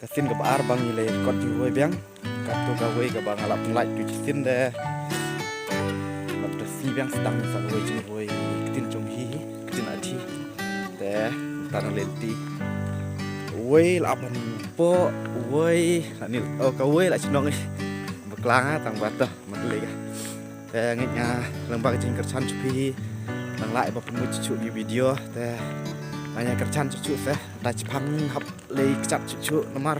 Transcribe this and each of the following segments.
Kasin ke bar bang ile kot di wei biang katu gawe ke bang alap light tu sin de bab de si biang sedang sang wei jing wei tin chung hi tin ati de tan lenti wei lap po wei anil ka wei la chinong ni beklang tang bata mat le de ngnya lang bang jing kerchan chupi lang lại bab mu chu di video de banyak kerjaan cucu saya, dah Jepang hap lei kecap cucu nomor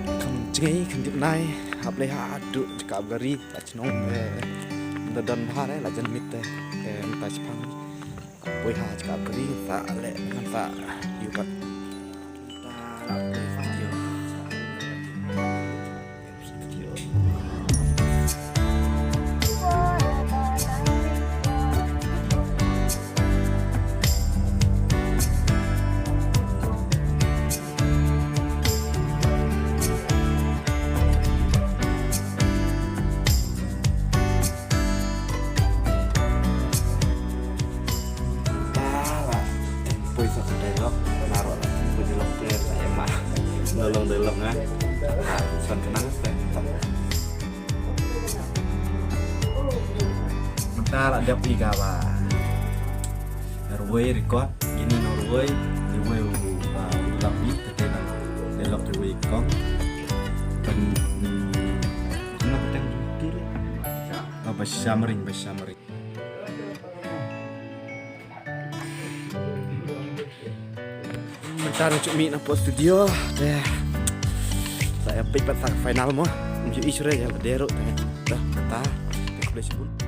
kemcengi kendip nai hap lei adu cakap gari dah cenong dan bahar lah jangan mit dah Jepang boleh ha cakap gari tak lek dengan tak yukat tak video. Delong kan, son kenang sen. Bentar ada piga ba. Norway record, ini Norway, Norway ulang ni terkena delok Norway kong. Dan nak teng til. Apa shamring. Bentar cuk mi nak post studio deh. Saya pick pada final mo. Menuju Israel ya berdero tanya. Dah kata boleh sebut.